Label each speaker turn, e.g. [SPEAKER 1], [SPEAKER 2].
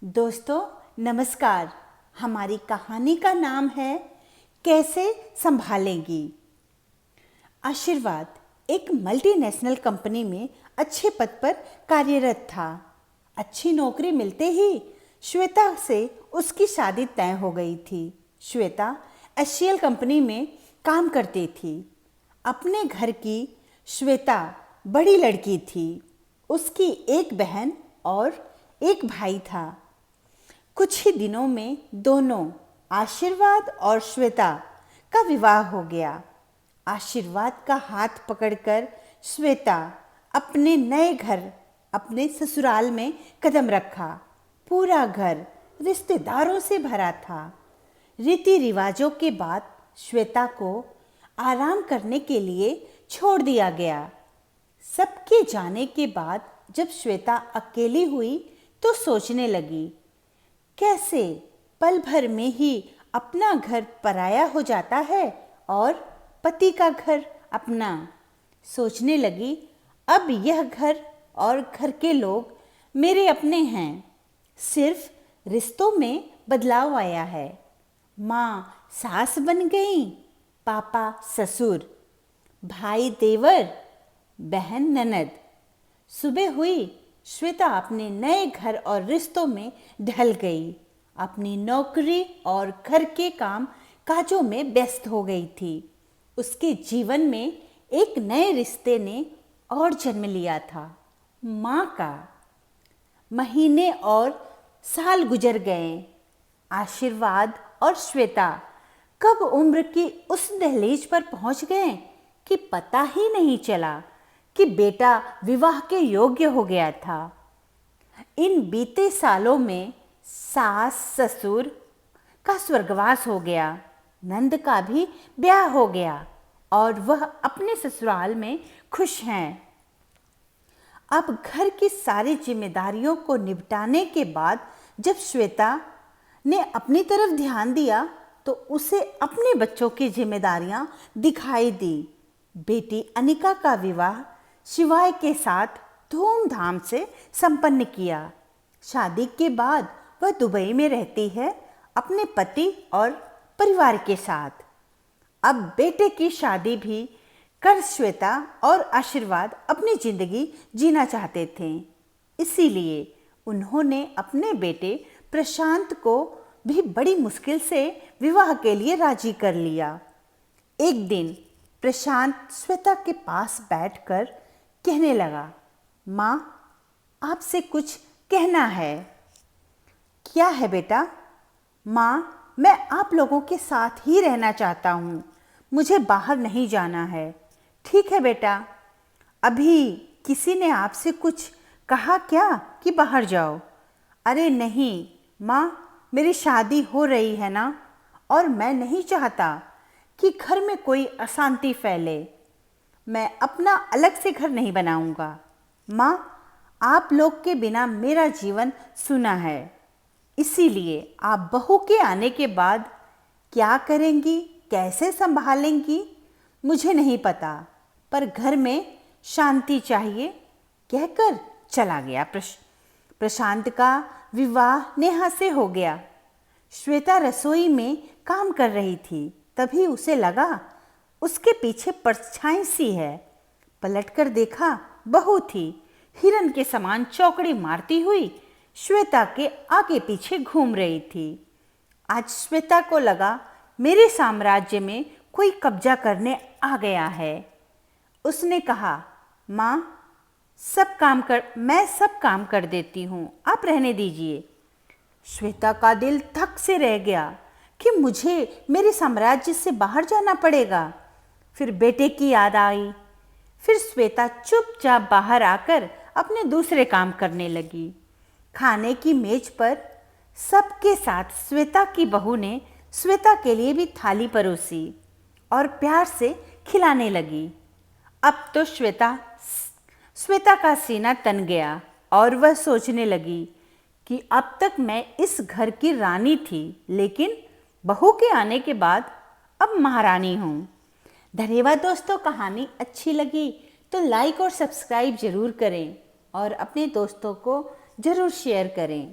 [SPEAKER 1] दोस्तों नमस्कार। हमारी कहानी का नाम है कैसे संभालेंगी। आशीर्वाद एक मल्टीनेशनल कंपनी में अच्छे पद पर कार्यरत था। अच्छी नौकरी मिलते ही श्वेता से उसकी शादी तय हो गई थी। श्वेता एचसीएल कंपनी में काम करती थी। अपने घर की श्वेता बड़ी लड़की थी। उसकी एक बहन और एक भाई था। कुछ ही दिनों में दोनों आशीर्वाद और श्वेता का विवाह हो गया। आशीर्वाद का हाथ पकड़कर श्वेता अपने नए घर, अपने ससुराल में कदम रखा। पूरा घर रिश्तेदारों से भरा था। रीति रिवाजों के बाद श्वेता को आराम करने के लिए छोड़ दिया गया। सबके जाने के बाद जब श्वेता अकेली हुई तो सोचने लगी, कैसे पल भर में ही अपना घर पराया हो जाता है और पति का घर अपना। सोचने लगी, अब यह घर और घर के लोग मेरे अपने हैं। सिर्फ रिश्तों में बदलाव आया है। माँ सास बन गई, पापा ससुर, भाई देवर, बहन ननद। सुबह हुई, श्वेता अपने नए घर और रिश्तों में ढल गई। अपनी नौकरी और घर के काम काजों में व्यस्त हो गई थी। उसके जीवन में एक नए रिश्ते ने और जन्म लिया था, माँ का। महीने और साल गुजर गए। आशीर्वाद और श्वेता कब उम्र की उस दहलीज पर पहुंच गए कि पता ही नहीं चला कि बेटा विवाह के योग्य हो गया था। इन बीते सालों में सास ससुर का स्वर्गवास हो गया, नंद का भी ब्याह हो गया और वह अपने ससुराल में खुश हैं। अब घर की सारी जिम्मेदारियों को निपटाने के बाद जब श्वेता ने अपनी तरफ ध्यान दिया तो उसे अपने बच्चों की जिम्मेदारियां दिखाई दी। बेटी अनिका का विवाह शिवाय के साथ धूमधाम से संपन्न किया। शादी के बाद वह दुबई में रहती है अपने पति और परिवार के साथ। अब बेटे की शादी भी कर श्वेता और आशीर्वाद अपनी जिंदगी जीना चाहते थे। इसीलिए उन्होंने अपने बेटे प्रशांत को भी बड़ी मुश्किल से विवाह के लिए राजी कर लिया। एक दिन प्रशांत श्वेता के पास बैठकर कहने लगा, माँ आपसे कुछ कहना है। क्या है बेटा? माँ मैं आप लोगों के साथ ही रहना चाहता हूँ, मुझे बाहर नहीं जाना है। ठीक है बेटा, अभी किसी ने आपसे कुछ कहा क्या कि बाहर जाओ? अरे नहीं माँ, मेरी शादी हो रही है ना, और मैं नहीं चाहता कि घर में कोई अशांति फैले। मैं अपना अलग से घर नहीं बनाऊंगा। माँ आप लोग के बिना मेरा जीवन सूना है, इसीलिए आप बहू के आने के बाद क्या करेंगी, कैसे संभालेंगी मुझे नहीं पता, पर घर में शांति चाहिए, कहकर चला गया। प्रशांत का विवाह नेहा से हो गया। श्वेता रसोई में काम कर रही थी, तभी उसे लगा उसके पीछे परछाई सी है। पलटकर देखा, बहू थी, हिरन के समान चौकड़ी मारती हुई श्वेता के आगे पीछे घूम रही थी। आज श्वेता को लगा मेरे साम्राज्य में कोई कब्जा करने आ गया है। उसने कहा, माँ मैं सब काम कर देती हूँ, आप रहने दीजिए। श्वेता का दिल धक से रह गया कि मुझे मेरे साम्राज्य से बाहर जाना पड़ेगा। फिर बेटे की याद आई। फिर श्वेता चुपचाप बाहर आकर अपने दूसरे काम करने लगी। खाने की मेज पर सबके साथ श्वेता की बहू ने श्वेता के लिए भी थाली परोसी और प्यार से खिलाने लगी। अब तो श्वेता का सीना तन गया और वह सोचने लगी कि अब तक मैं इस घर की रानी थी, लेकिन बहू के आने के बाद अब महारानी हूँ। धन्यवाद दोस्तों। कहानी अच्छी लगी तो लाइक और सब्सक्राइब ज़रूर करें और अपने दोस्तों को ज़रूर शेयर करें।